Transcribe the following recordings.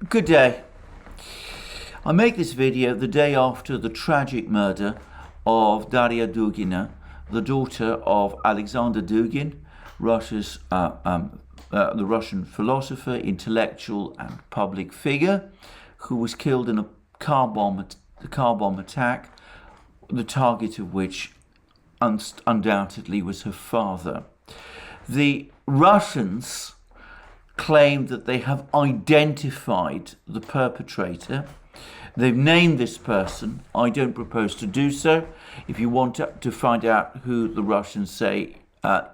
Good day. I make this video the day after the tragic murder of Daria Dugina, the daughter of Alexander Dugin, the Russian philosopher, intellectual and public figure, who was killed in a car bomb attack, the target of which undoubtedly was her father. The Russians claimed that they have identified the perpetrator. They've named this person. I don't propose to do so. If you want to find out who the Russians say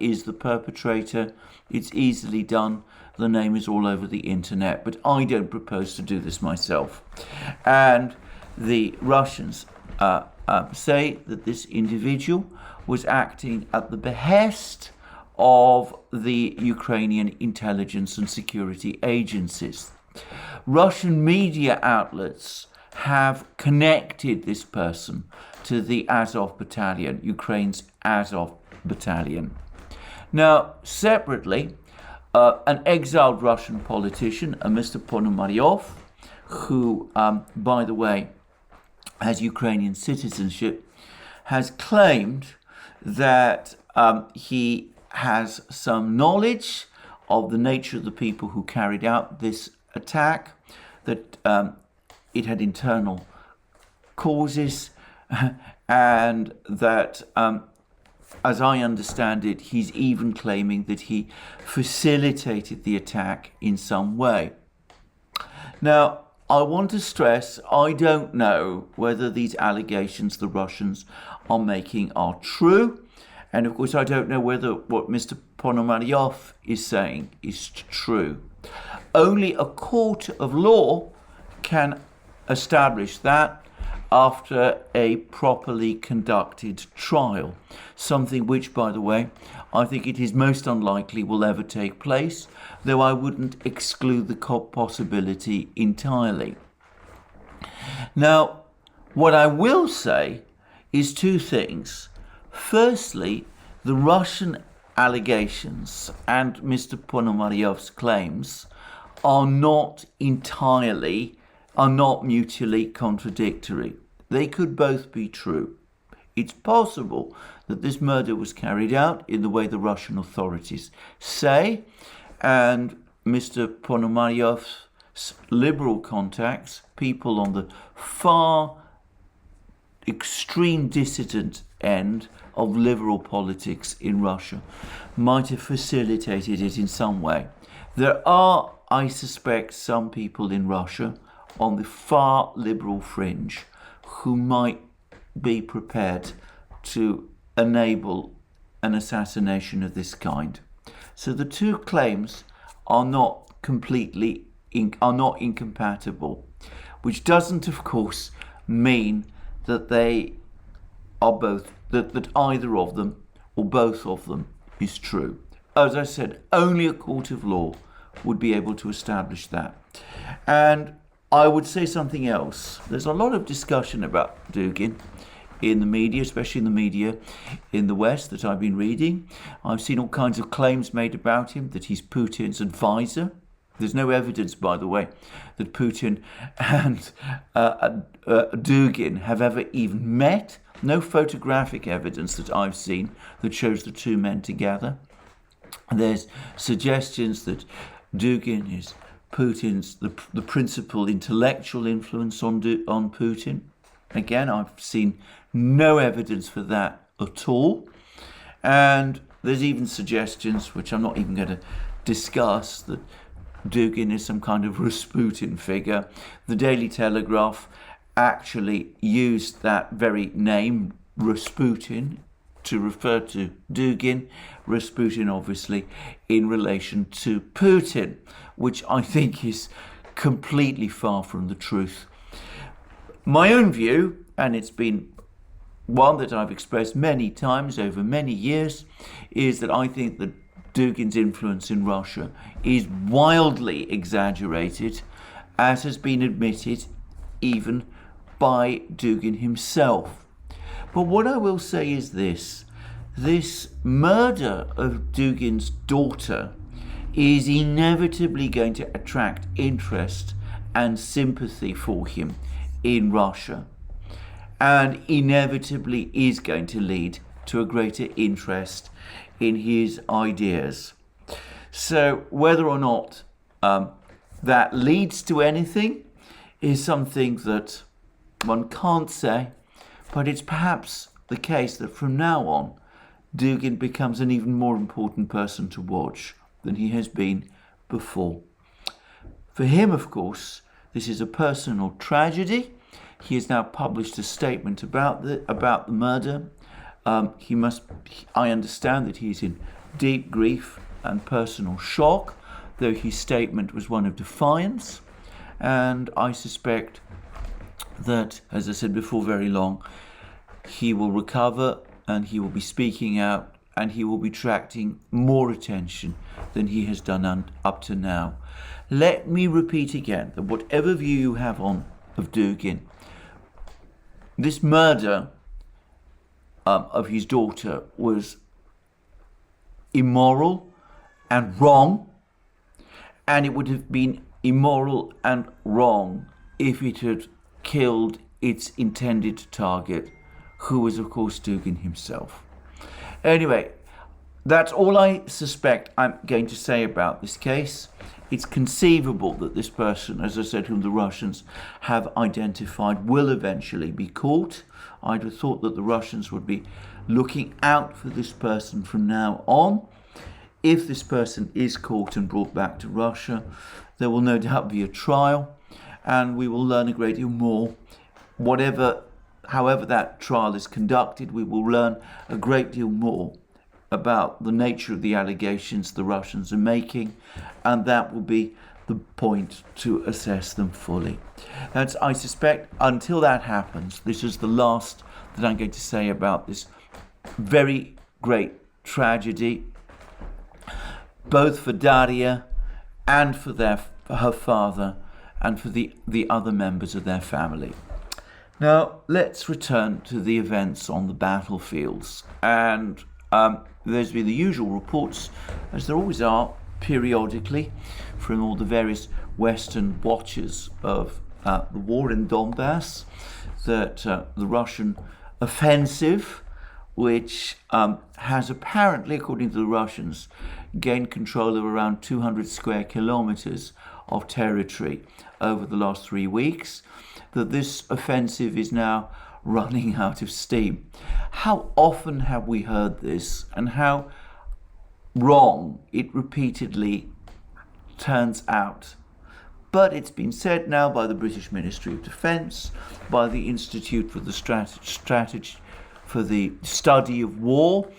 is the perpetrator, it's easily done. The name is all over the internet, but I don't propose to do this myself. And the Russians say that this individual was acting at the behest of the Ukrainian intelligence and security agencies. Russian media outlets have connected this person to the Azov battalion, Ukraine's Azov battalion. Now, separately, an exiled Russian politician, a Mr. Ponomaryov, who, by the way, has Ukrainian citizenship, has claimed that he has some knowledge of the nature of the people who carried out this attack, that it had internal causes, and that, as I understand it, he's even claiming that he facilitated the attack in some way. Now, I want to stress, I don't know whether these allegations the Russians are making are true. And of course, I don't know whether what Mr. Ponomaryov is saying is true. Only a court of law can establish that after a properly conducted trial. Something which, by the way, I think it is most unlikely will ever take place, though I wouldn't exclude the possibility entirely. Now, what I will say is two things. Firstly, the Russian allegations and Mr. Ponomaryov's claims are not mutually contradictory. They could both be true. It's possible that this murder was carried out in the way the Russian authorities say, and Mr. Ponomaryov's liberal contacts, people on the far extreme dissident end of liberal politics in Russia, might have facilitated it in some way. There are, I suspect, some people in Russia on the far liberal fringe who might be prepared to enable an assassination of this kind. So the two claims are not incompatible, which doesn't, of course, mean that they are both, that either of them or both of them is true. As I said, only a court of law would be able to establish that. And I would say something else. There's a lot of discussion about Dugin in the media, especially in the media in the West that I've been reading. I've seen all kinds of claims made about him, that he's Putin's advisor. There's no evidence, by the way, that Putin and Dugin have ever even met. No photographic evidence that I've seen that shows the two men together. There's suggestions that Dugin is Putin's the principal intellectual influence on Putin. Again, I've seen no evidence for that at all. And there's even suggestions, which I'm not even going to discuss, that Dugin is some kind of Rasputin figure. The Daily Telegraph actually used that very name, Rasputin, to refer to Dugin. Rasputin, obviously, in relation to Putin, which I think is completely far from the truth. My own view, and it's been one that I've expressed many times over many years, is that I think that Dugin's influence in Russia is wildly exaggerated, as has been admitted even by Dugin himself. But what I will say is this murder of Dugin's daughter is inevitably going to attract interest and sympathy for him in Russia, and inevitably is going to lead to a greater interest in his ideas. So whether or not that leads to anything is something that one can't say, but it's perhaps the case that from now on Dugin becomes an even more important person to watch than he has been before. For him, of course, this is a personal tragedy. He has now published a statement about the murder. I understand that he's in deep grief and personal shock, though his statement was one of defiance. And I suspect that, as I said before, very long, he will recover and he will be speaking out and he will be attracting more attention than he has done up to now. Let me repeat again that whatever view you have of Dugin, this murder of his daughter was immoral and wrong, and it would have been immoral and wrong if it had killed its intended target, who was of course Dugin himself. Anyway, that's all I suspect I'm going to say about this case. It's conceivable that this person, as I said, whom the Russians have identified, will eventually be caught. I'd have thought that the Russians would be looking out for this person from now on. If this person is caught and brought back to Russia, there will no doubt be a trial, and we will learn a great deal more. However that trial is conducted, we will learn a great deal more about the nature of the allegations the Russians are making, and that will be the point to assess them fully. That's, I suspect, until that happens, this is the last that I'm going to say about this very great tragedy, both for Daria and for her father and for the other members of their family. Now, let's return to the events on the battlefields. And there's been the usual reports, as there always are periodically, from all the various Western watchers of the war in Donbass, that the Russian offensive, which has apparently, according to the Russians, gained control of around 200 square kilometers of territory over the last 3 weeks, that this offensive is now running out of steam. How often have we heard this, and how wrong it repeatedly turns out? But it's been said now by the British Ministry of Defence, by the Institute for the Strategy for the Study of War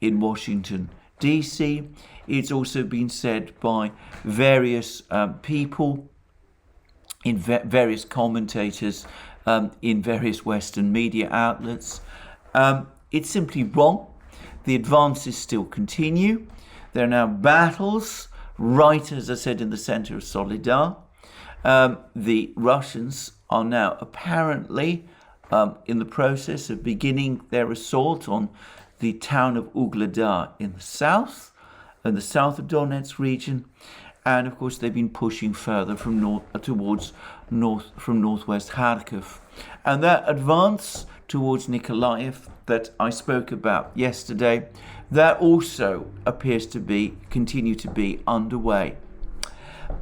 in Washington, D.C. It's also been said by various people, in various commentators, in various Western media outlets. It's simply wrong. The advances still continue. There are now battles right, as I said, in the center of Soledar. The Russians are now apparently in the process of beginning their assault on the town of Ugledar in the south of Donetsk region. And of course, they've been pushing further from northwest Kharkiv. And that advance towards Nikolaev that I spoke about yesterday, that also appears to continue to be underway.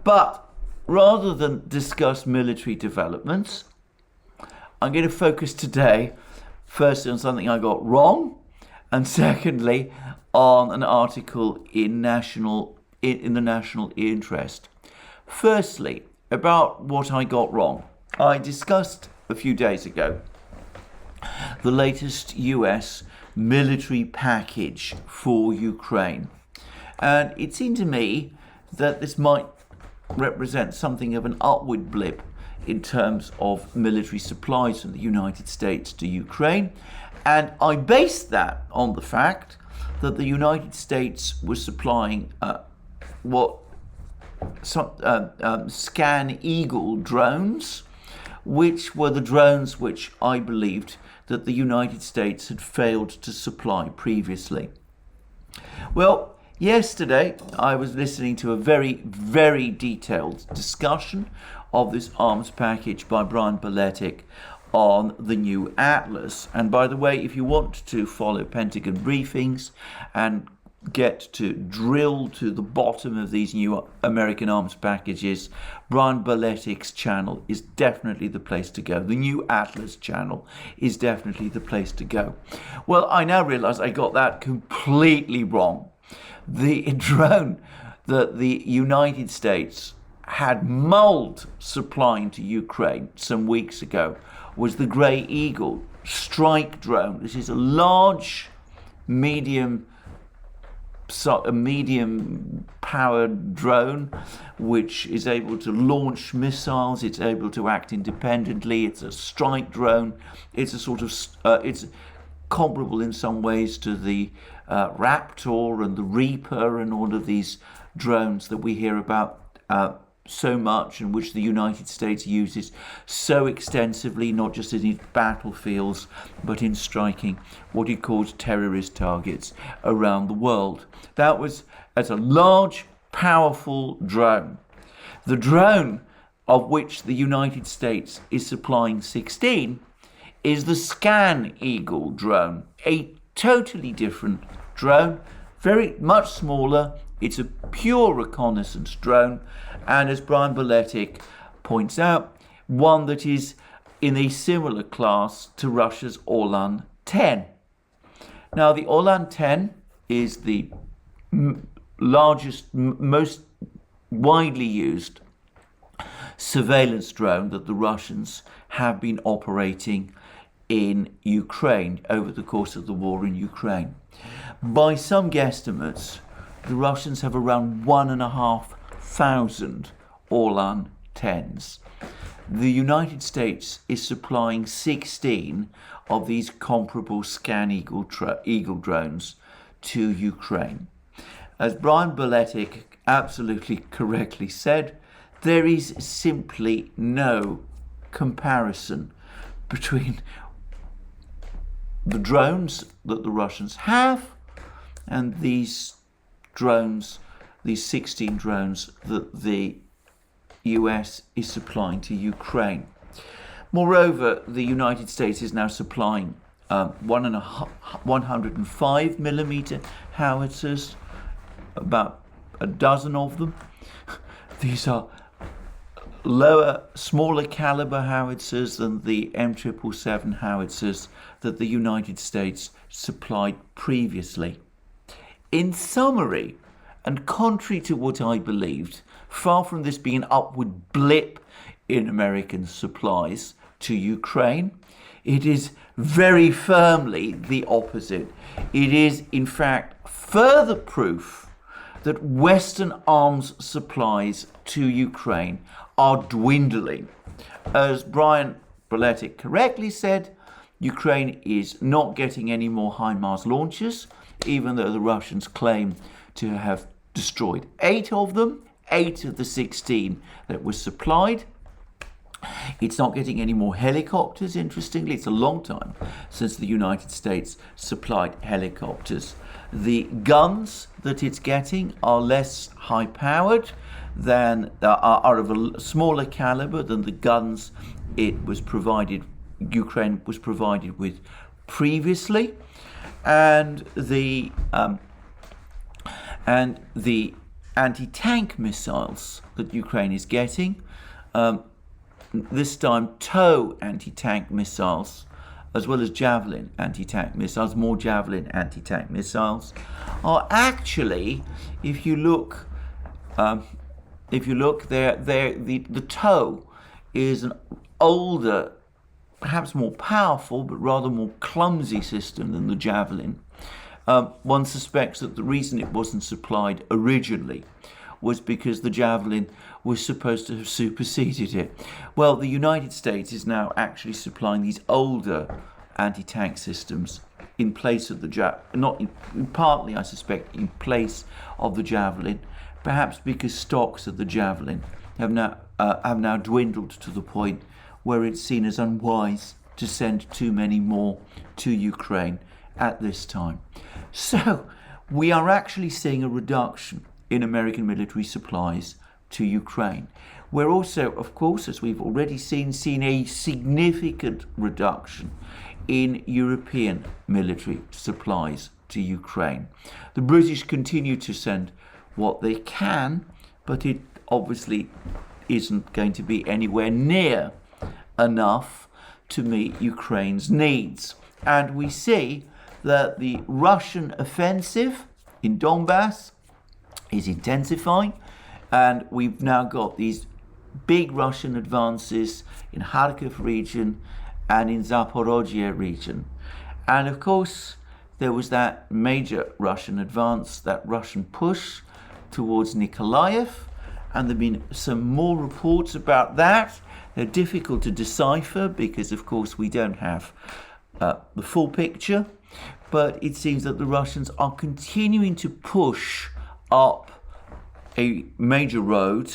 But rather than discuss military developments, I'm going to focus today, firstly, on something I got wrong, and secondly, on an article in the national interest. Firstly, about what I got wrong. I discussed a few days ago the latest US military package for Ukraine. And it seemed to me that this might represent something of an upward blip in terms of military supplies from the United States to Ukraine. And I based that on the fact that the United States was supplying Scan Eagle drones, which were the drones which I believed that the United States had failed to supply previously. Well, yesterday I was listening to a very, very detailed discussion of this arms package by Brian Beletic on the new Atlas. And by the way, if you want to follow Pentagon briefings and get to drill to the bottom of these new American arms packages, Brian Beletic's channel is definitely the place to go. The new Atlas channel is definitely the place to go. Well, I now realize I got that completely wrong. The drone that the United States had mulled supplying to Ukraine some weeks ago was the Grey Eagle strike drone. This is a large, medium powered drone which is able to launch missiles. It's able to act independently. It's a strike drone. It's a sort of it's comparable in some ways to the Raptor and the Reaper and all of these drones that we hear about so much, and which the United States uses so extensively, not just in its battlefields, but in striking what it calls terrorist targets around the world. That was as a large, powerful drone. The drone of which the United States is supplying 16 is the Scan Eagle drone, a totally different drone, very much smaller. It's a pure reconnaissance drone, and as Brian Beletic points out, one that is in a similar class to Russia's Orlan 10. Now, the Orlan 10 is the largest, most widely used surveillance drone that the Russians have been operating in Ukraine over the course of the war in Ukraine. By some guesstimates, the Russians have around 1,500 Orlan 10s. The United States is supplying 16 of these comparable Scan Eagle drones to Ukraine. As Brian Beletic absolutely correctly said, there is simply no comparison between the drones that the Russians have and these drones, these 16 drones that the US is supplying to Ukraine. Moreover, the United States is now supplying 105mm howitzers, about a dozen of them. These are smaller caliber howitzers than the M777 howitzers that the United States supplied previously. In summary, and contrary to what I believed, far from this being an upward blip in American supplies to Ukraine, it is very firmly the opposite. It is, in fact, further proof that Western arms supplies to Ukraine are dwindling. As Brian Beletic correctly said, Ukraine is not getting any more HIMARS launchers, even though the Russians claim to have destroyed 8 of them, 8 of the 16 that were supplied. It's not getting any more helicopters, interestingly. It's a long time since the United States supplied helicopters. The guns that it's getting are less high-powered, are of a smaller caliber than the guns Ukraine was provided with previously. And the anti-tank missiles that Ukraine is getting, this time TOW anti-tank missiles, as well as Javelin anti-tank missiles, more Javelin anti-tank missiles, are actually, if you look, the TOW is an older, perhaps more powerful, but rather more clumsy system than the Javelin. One suspects that the reason it wasn't supplied originally was because the Javelin was supposed to have superseded it. Well, the United States is now actually supplying these older anti-tank systems in place of the partly, I suspect, in place of the Javelin, perhaps because stocks of the Javelin have now dwindled to the point where it's seen as unwise to send too many more to Ukraine at this time. So we are actually seeing a reduction in American military supplies to Ukraine. We're also, of course, as we've already seen a significant reduction in European military supplies to Ukraine. The British continue to send what they can, but it obviously isn't going to be anywhere near enough to meet Ukraine's needs. And we see that the Russian offensive in Donbass is intensifying, and we've now got these big Russian advances in Kharkiv region and in Zaporozhye region. And of course, there was that major Russian advance, that Russian push towards Nikolaev, and there have been some more reports about that. They're difficult to decipher because, of course, we don't have the full picture, but it seems that the Russians are continuing to push up a major road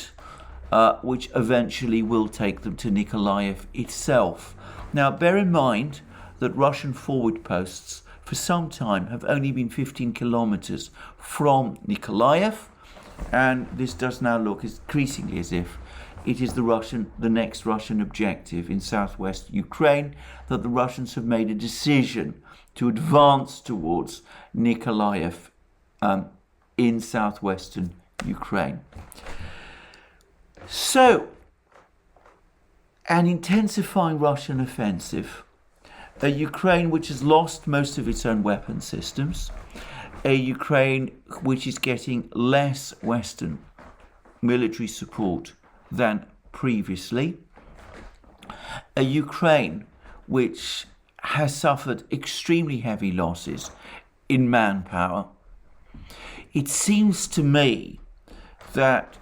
which eventually will take them to Nikolaev itself. Now, bear in mind that Russian forward posts for some time have only been 15 kilometers from Nikolaev, and this does now look increasingly as if it is the next Russian objective in southwest Ukraine, that the Russians have made a decision to advance towards Nikolaev in southwestern Ukraine. So, an intensifying Russian offensive, a Ukraine which has lost most of its own weapon systems, a Ukraine which is getting less Western military support than previously, a Ukraine which has suffered extremely heavy losses in manpower. It seems to me that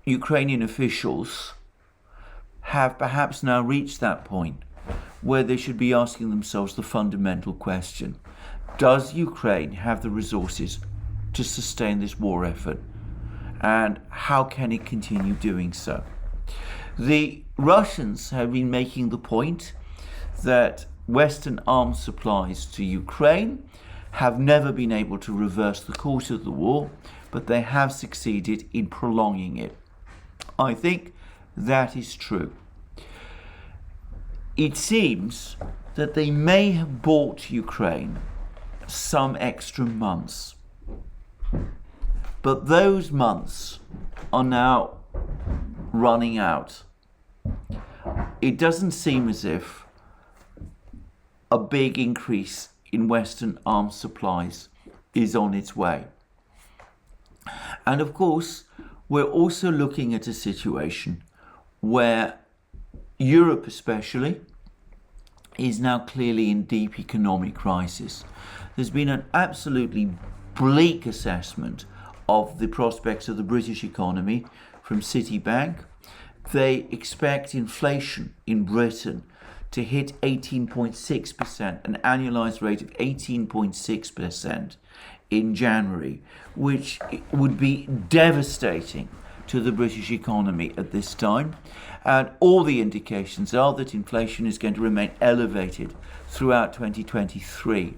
Ukrainian officials have perhaps now reached that point where they should be asking themselves the fundamental question: does Ukraine have the resources to sustain this war effort? And how can it continue doing so? The Russians have been making the point that Western arms supplies to Ukraine have never been able to reverse the course of the war, but they have succeeded in prolonging it. I think that is true. It seems that they may have bought Ukraine some extra months, but those months are now running out. It doesn't seem as if a big increase in Western arms supplies is on its way. And of course, we're also looking at a situation where Europe especially is now clearly in deep economic crisis. There's been an absolutely bleak assessment of the prospects of the British economy from Citibank. They expect inflation in Britain to hit 18.6%, an annualized rate of 18.6% in January, which would be devastating to the British economy at this time. And all the indications are that inflation is going to remain elevated throughout 2023.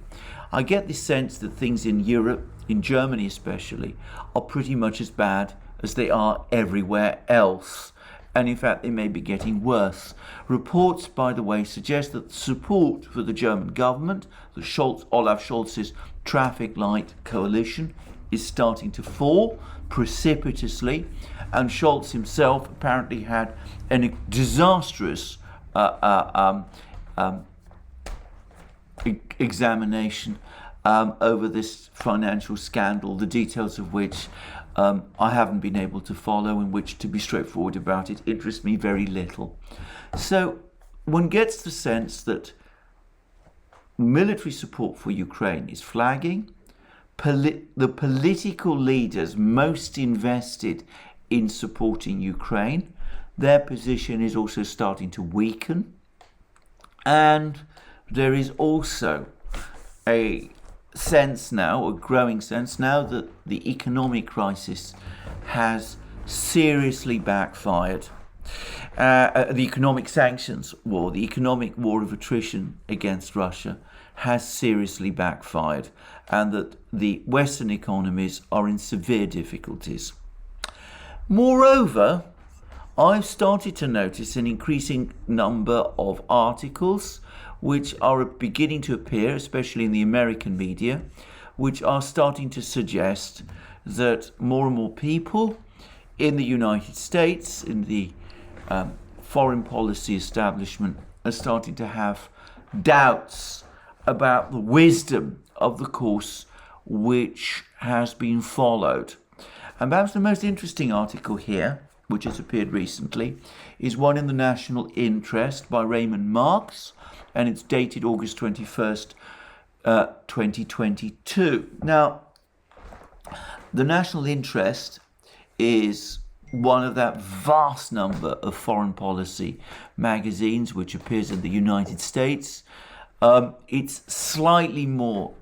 I get the sense that things in Europe, in Germany especially, are pretty much as bad as they are everywhere else. And in fact, they may be getting worse. Reports, by the way, suggest that support for the German government, the Olaf Scholz's traffic light coalition, is starting to fall precipitously. And Scholz himself apparently had a disastrous examination over this financial scandal, the details of which I haven't been able to follow, and which, to be straightforward about it, interests me very little. So one gets the sense that military support for Ukraine is flagging. The political leaders most invested in supporting Ukraine, their position is also starting to weaken. And there is also a sense now, a growing sense now, that the economic crisis has seriously backfired. The economic sanctions war, the economic war of attrition against Russia has seriously backfired, and that the Western economies are in severe difficulties. Moreover, I've started to notice an increasing number of articles which are beginning to appear, especially in the American media, which are starting to suggest that more and more people in the United States, in the foreign policy establishment, are starting to have doubts about the wisdom of the course which has been followed. And perhaps the most interesting article here, which has appeared recently, is one in the National Interest by Raymond Marks, and it's dated August 21st, 2022. Now, the National Interest is one of that vast number of foreign policy magazines which appears in the United States. It's tilts slightly more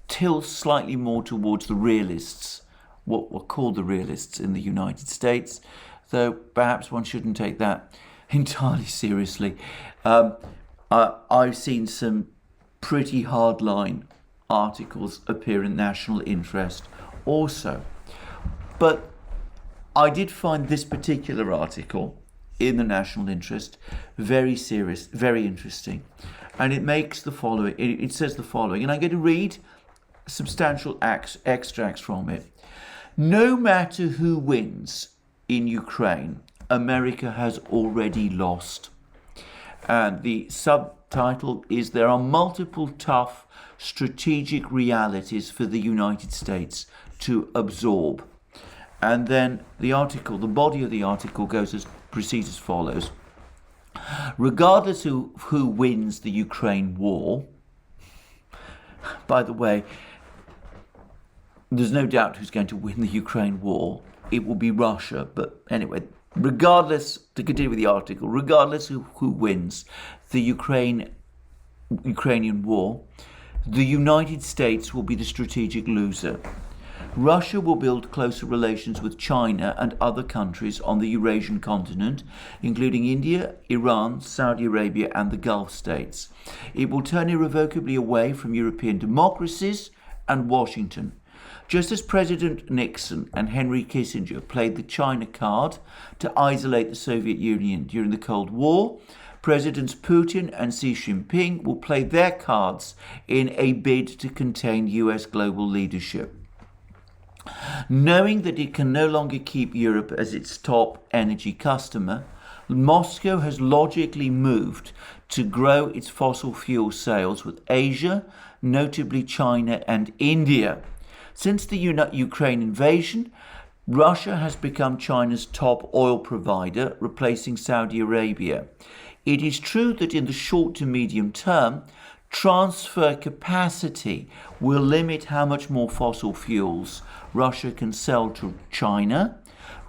towards the realists, what were called the realists in the United States, though perhaps one shouldn't take that entirely seriously. I've seen some pretty hardline articles appear in National Interest also. But I did find this particular article in the National Interest very serious, very interesting. And it makes the following, it says the following, and I'm going to read substantial extracts from it. No matter who wins in Ukraine, America has already lost. And the subtitle is, there are multiple tough strategic realities for the United States to absorb. And then the article, the body of the article proceeds as follows. Regardless of who wins the Ukraine war, by the way, there's no doubt who's going to win the Ukraine war. It will be Russia. But anyway, regardless, to continue with the article, regardless of who wins the Ukrainian war, the United States will be the strategic loser. Russia will build closer relations with China and other countries on the Eurasian continent, including India, Iran, Saudi Arabia, and the Gulf states. It will turn irrevocably away from European democracies and Washington. Just as President Nixon and Henry Kissinger played the China card to isolate the Soviet Union during the Cold War, Presidents Putin and Xi Jinping will play their cards in a bid to contain US global leadership. Knowing that it can no longer keep Europe as its top energy customer, Moscow has logically moved to grow its fossil fuel sales with Asia, notably China and India. Since the Ukraine invasion, Russia has become China's top oil provider, replacing Saudi Arabia. It is true that in the short to medium term, transfer capacity will limit how much more fossil fuels Russia can sell to China.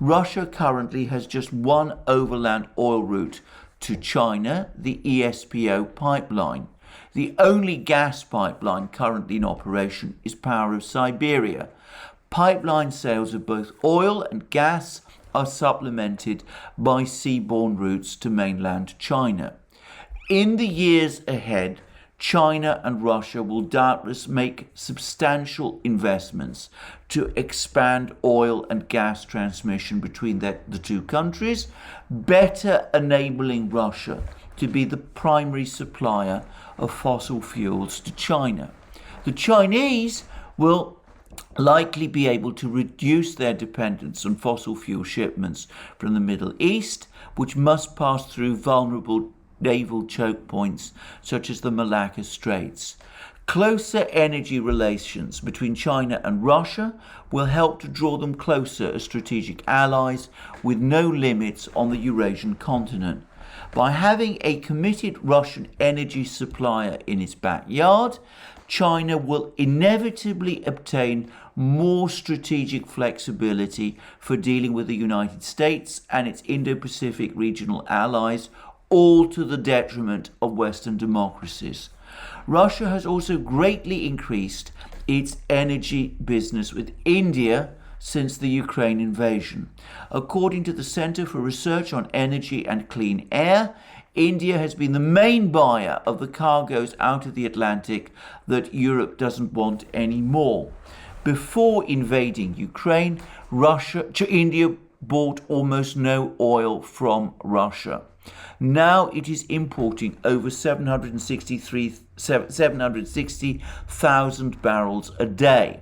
Russia currently has just one overland oil route to China, the ESPO pipeline. The only gas pipeline currently in operation is Power of Siberia. Pipeline sales of both oil and gas are supplemented by seaborne routes to mainland China. In the years ahead, China and Russia will doubtless make substantial investments to expand oil and gas transmission between the two countries, better enabling Russia to be the primary supplier of fossil fuels to China. The Chinese will likely be able to reduce their dependence on fossil fuel shipments from the Middle East, which must pass through vulnerable naval choke points such as the Malacca Straits. Closer energy relations between China and Russia will help to draw them closer as strategic allies with no limits on the Eurasian continent. By having a committed Russian energy supplier in its backyard, China will inevitably obtain more strategic flexibility for dealing with the United States and its Indo-Pacific regional allies, all to the detriment of Western democracies. Russia has also greatly increased its energy business with India since the Ukraine invasion. According to the Center for Research on Energy and Clean Air, India has been the main buyer of the cargoes out of the Atlantic that Europe doesn't want anymore. Before invading Ukraine, India bought almost no oil from Russia. Now it is importing over 760,000 barrels a day.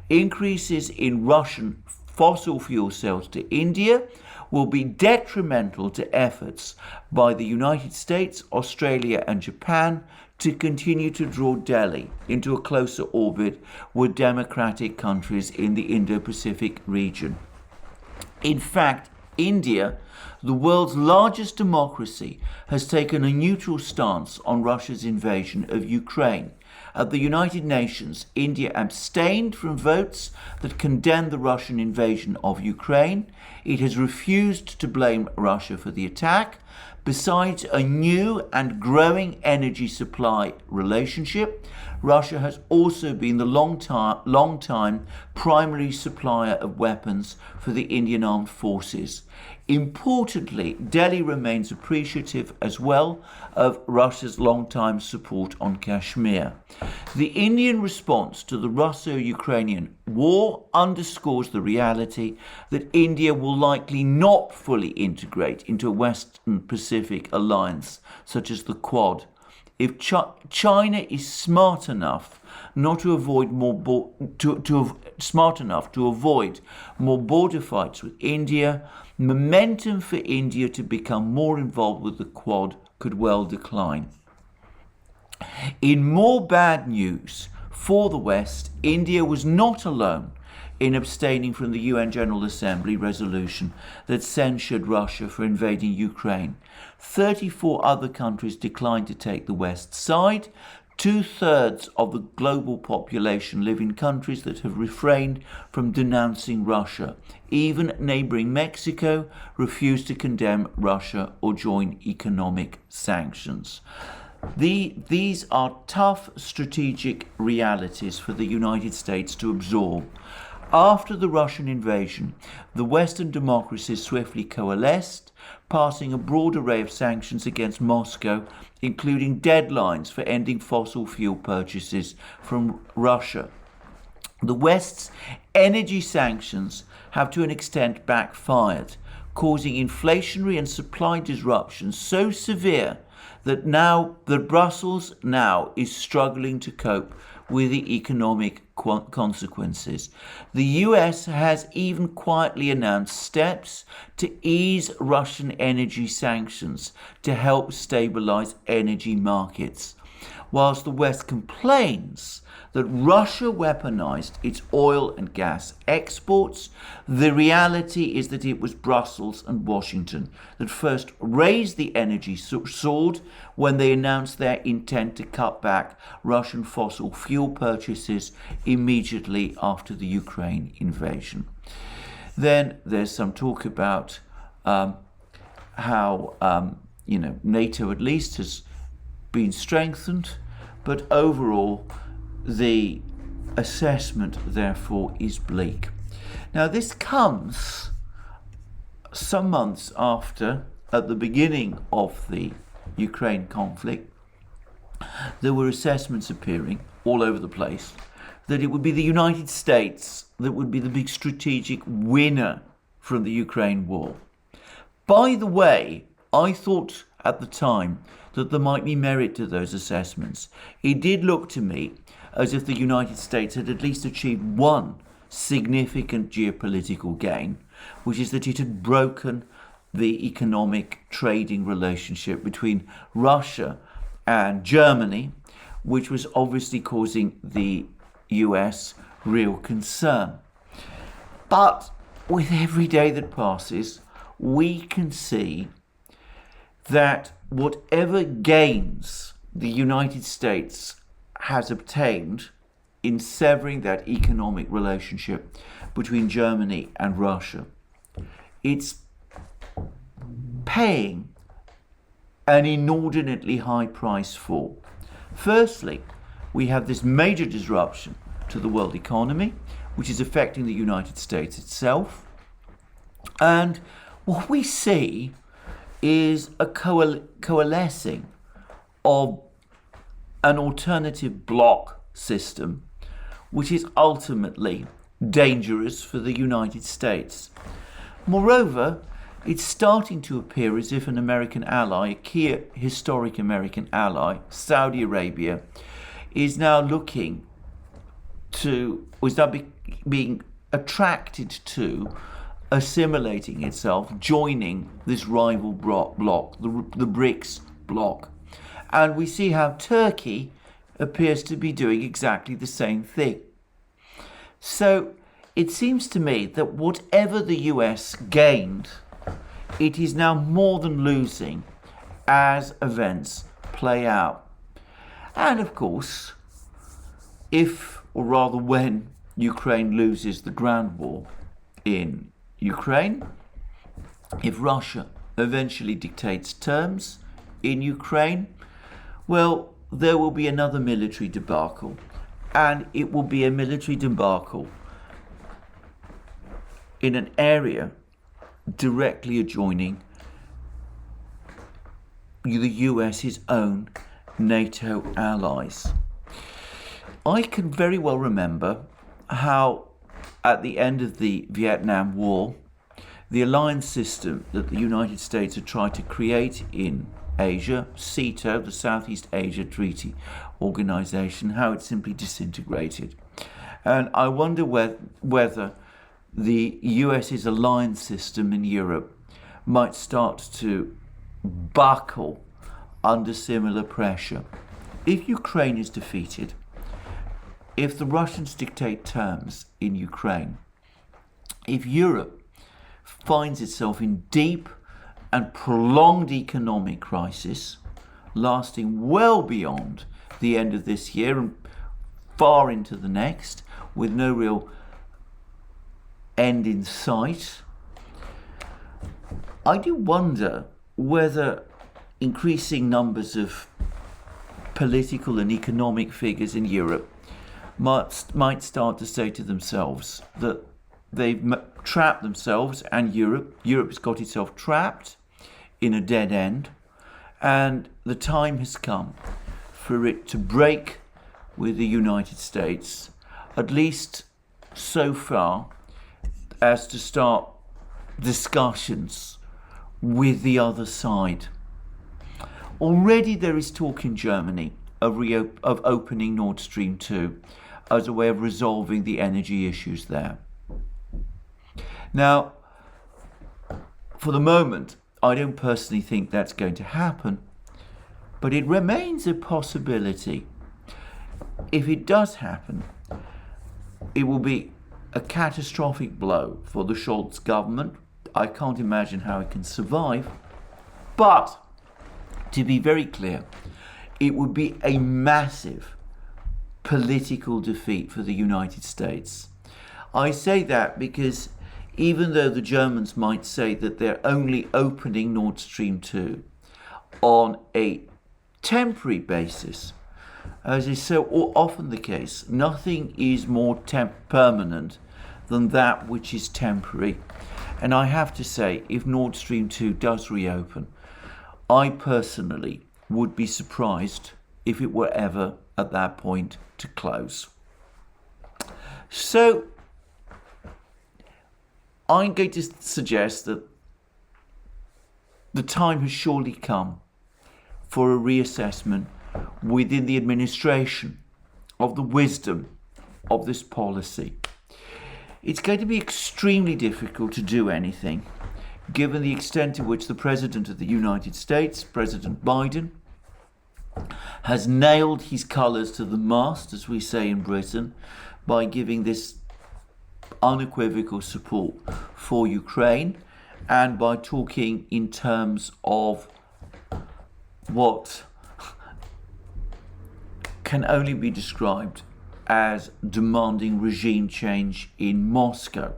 Increases in Russian fossil fuel sales to India will be detrimental to efforts by the United States, Australia and Japan to continue to draw Delhi into a closer orbit with democratic countries in the Indo-Pacific region. In fact, India, the world's largest democracy, has taken a neutral stance on Russia's invasion of Ukraine. At the United Nations, India abstained from votes that condemned the Russian invasion of Ukraine. It has refused to blame Russia for the attack. Besides a new and growing energy supply relationship, Russia has also been the long-time primary supplier of weapons for the Indian armed forces. Importantly, Delhi remains appreciative as well of Russia's long-time support on Kashmir. The Indian response to the Russo-Ukrainian war underscores the reality that India will likely not fully integrate into a Western Pacific alliance such as the Quad. If China is smart enough to avoid more border fights with India, momentum for India to become more involved with the Quad could well decline. In more bad news for the West, India was not alone in abstaining from the UN General Assembly resolution that censured Russia for invading Ukraine. 34 other countries declined to take the West's side. 2/3 of the global population live in countries that have refrained from denouncing Russia. Even neighboring Mexico refused to condemn Russia or join economic sanctions. These are tough strategic realities for the United States to absorb. After the Russian invasion, the Western democracies swiftly coalesced, passing a broad array of sanctions against Moscow, including deadlines for ending fossil fuel purchases from Russia. The West's energy sanctions have to an extent backfired, causing inflationary and supply disruptions so severe that Brussels now is struggling to cope with the economic consequences. The US has even quietly announced steps to ease Russian energy sanctions to help stabilize energy markets. Whilst the West complains that Russia weaponized its oil and gas exports, the reality is that it was Brussels and Washington that first raised the energy sword when they announced their intent to cut back Russian fossil fuel purchases immediately after the Ukraine invasion. Then there's some talk about how NATO at least has been strengthened, but overall the assessment therefore is bleak. Now this comes some months after, at the beginning of the Ukraine conflict, there were assessments appearing all over the place that it would be the United States that would be the big strategic winner from the Ukraine war. By the way, I thought at the time that there might be merit to those assessments. It did look to me as if the United States had at least achieved one significant geopolitical gain, which is that it had broken the economic trading relationship between Russia and Germany, which was obviously causing the US real concern. But with every day that passes, we can see that whatever gains the United States has obtained in severing that economic relationship between Germany and Russia, it's paying an inordinately high price for. Firstly, we have this major disruption to the world economy, which is affecting the United States itself. And what we see is a coalescing of an alternative bloc system, which is ultimately dangerous for the United States. Moreover, it's starting to appear as if an American ally, a key historic American ally, Saudi Arabia, is now looking to, or is now being attracted to, assimilating itself, joining this rival bloc, the BRICS bloc. And we see how Turkey appears to be doing exactly the same thing. So it seems to me that whatever the US gained, it is now more than losing as events play out. And of course, if, or rather when, Ukraine loses the ground war in Ukraine, if Russia eventually dictates terms in Ukraine, well, there will be another military debacle. And it will be a military debacle in an area directly adjoining the US's own NATO allies. I can very well remember how at the end of the Vietnam War, the alliance system that the United States had tried to create in Asia, SEATO, the Southeast Asia Treaty Organization, how it simply disintegrated. And I wonder whether the US's alliance system in Europe might start to buckle under similar pressure. If Ukraine is defeated, if the Russians dictate terms in Ukraine, if Europe finds itself in deep and prolonged economic crisis, lasting well beyond the end of this year and far into the next, with no real end in sight, I do wonder whether increasing numbers of political and economic figures in Europe might start to say to themselves that they've trapped themselves, and Europe has got itself trapped in a dead end, and the time has come for it to break with the United States, at least so far as to start discussions with the other side. Already there is talk in Germany of opening Nord Stream 2 as a way of resolving the energy issues there. Now, for the moment, I don't personally think that's going to happen, but it remains a possibility. If it does happen, it will be a catastrophic blow for the Scholz government. I can't imagine how it can survive, but to be very clear, it would be a massive political defeat for the United States. I say that because even though the Germans might say that they're only opening Nord Stream 2 on a temporary basis, as is so often the case, nothing is more permanent than that which is temporary. And I have to say, if Nord Stream 2 does reopen, I personally would be surprised if it were ever at that point to close. So I'm going to suggest that the time has surely come for a reassessment within the administration of the wisdom of this policy. It's going to be extremely difficult to do anything, given the extent to which the President of the United States, President Biden, has nailed his colours to the mast, as we say in Britain, by giving this unequivocal support for Ukraine, and by talking in terms of what can only be described as demanding regime change in Moscow.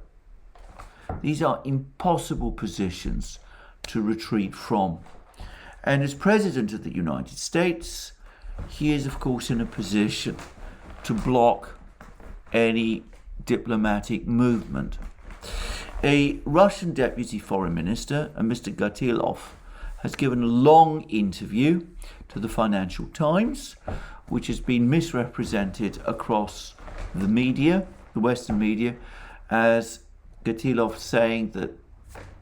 These are impossible positions to retreat from. And as President of the United States, he is, of course, in a position to block any diplomatic movement. A Russian Deputy Foreign Minister, Mr. Gatilov, has given a long interview to the Financial Times, which has been misrepresented across the media, the Western media, as Gatilov saying that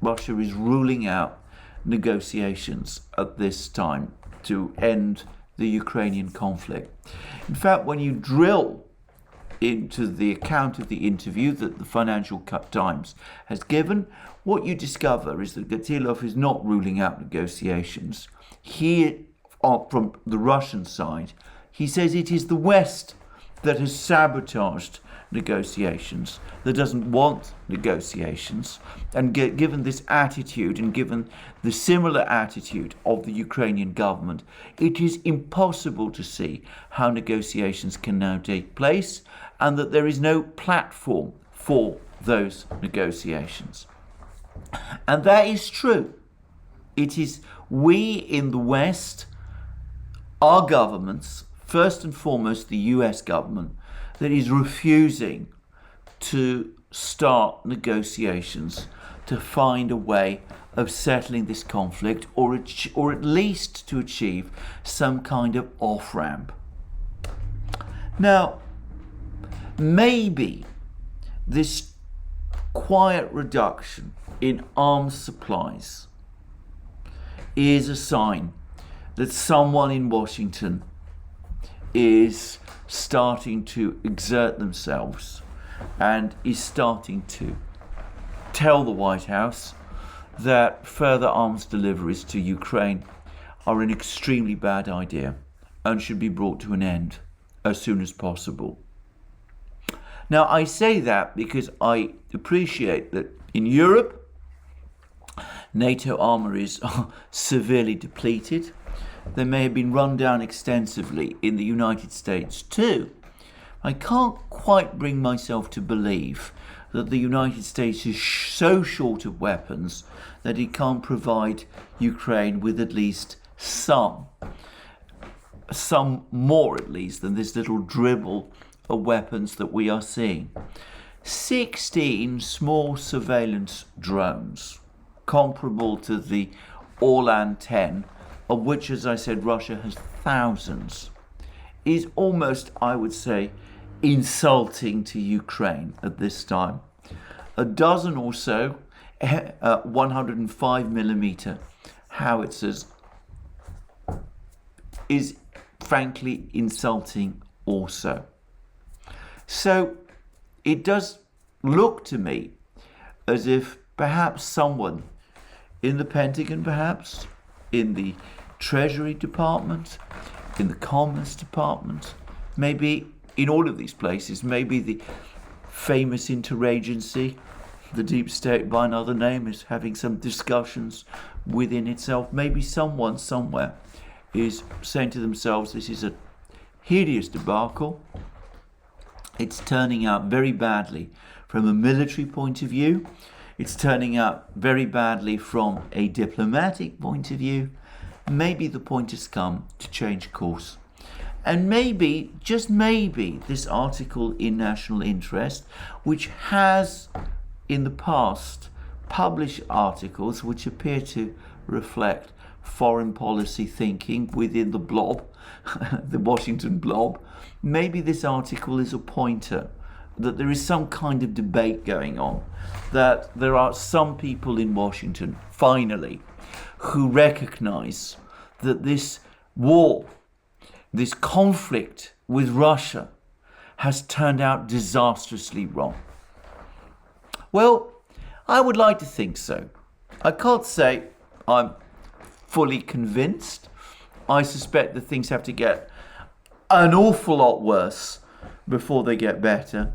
Russia is ruling out negotiations at this time to end the Ukrainian conflict. In fact, when you drill into the account of the interview that the Financial Times has given, what you discover is that Gatilov is not ruling out negotiations. He, from the Russian side, he says it is the West that has sabotaged negotiations, that doesn't want negotiations. And given this attitude and given the similar attitude of the Ukrainian government, it is impossible to see how negotiations can now take place, and that there is no platform for those negotiations. And that is true. It is we in the West, our governments, first and foremost the US government, that is refusing to start negotiations to find a way of settling this conflict, or at least to achieve some kind of off-ramp. Now, maybe this quiet reduction in arms supplies is a sign that someone in Washington is starting to exert themselves and is starting to tell the White House that further arms deliveries to Ukraine are an extremely bad idea and should be brought to an end as soon as possible. Now, I say that because I appreciate that in Europe, NATO armories are severely depleted. They may have been run down extensively in the United States too. I can't quite bring myself to believe that the United States is so short of weapons that it can't provide Ukraine with at least some more at least than this little dribble of weapons that we are seeing. 16 small surveillance drones, comparable to the Orlan 10, of which, as I said, Russia has thousands, is almost, I would say, insulting to Ukraine at this time. A dozen or so 105mm howitzers is frankly insulting also. So it does look to me as if perhaps someone in the Pentagon, perhaps in the Treasury Department, in the Commerce Department, maybe in all of these places, maybe the famous interagency, the deep state by another name, is having some discussions within itself. Maybe someone somewhere is saying to themselves, this is a hideous debacle. It's turning out very badly from a military point of view. It's turning out very badly from a diplomatic point of view. Maybe the point has come to change course. And maybe, just maybe, this article in National Interest, which has in the past published articles which appear to reflect foreign policy thinking within the blob, the Washington blob, maybe this article is a pointer that there is some kind of debate going on, that there are some people in Washington, finally, who recognize that this war, this conflict with Russia, has turned out disastrously wrong. Well, I would like to think so. I can't say I'm fully convinced. I suspect that things have to get an awful lot worse before they get better.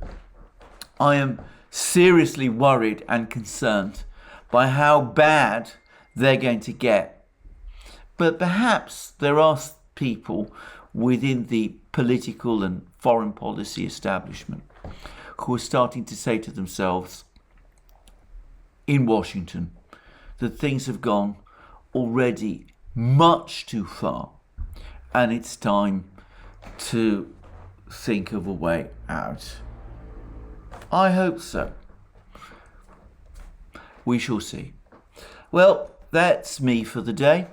I am seriously worried and concerned by how bad they're going to get. But perhaps there are people within the political and foreign policy establishment who are starting to say to themselves in Washington that things have gone already much too far and it's time to think of a way out. I hope so. We shall see. Well, that's me for the day.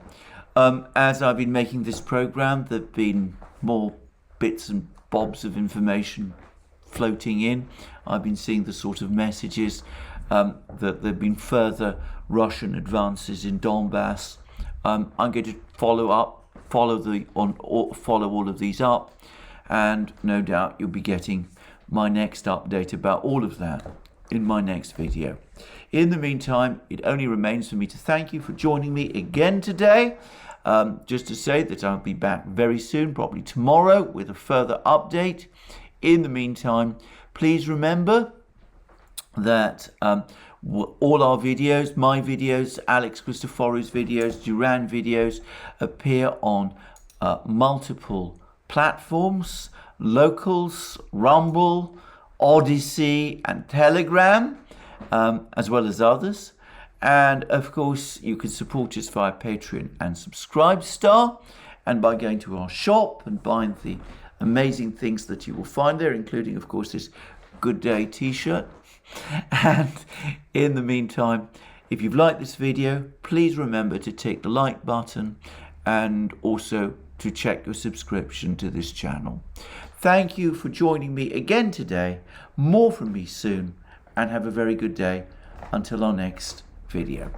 As I've been making this program, there have been more bits and bobs of information floating in. I've been seeing the sort of messages that there have been further Russian advances in Donbass. I'm going to follow all of these up, and no doubt you'll be getting my next update about all of that in my next video. In the meantime, it only remains for me to thank you for joining me again today. Just to say that I'll be back very soon, probably tomorrow, with a further update. In the meantime, please remember that all our videos, my videos, Alex Christophorou's videos, Duran videos, appear on multiple platforms: Locals, Rumble, ODYSEE and Telegram, as well as others. And of course, you can support us via Patreon and Subscribestar, and by going to our shop and buying the amazing things that you will find there, including, of course, this Good Day t-shirt. And in the meantime, if you've liked this video, please remember to tick the like button and also to check your subscription to this channel. Thank you for joining me again today. More from me soon, and have a very good day until our next video.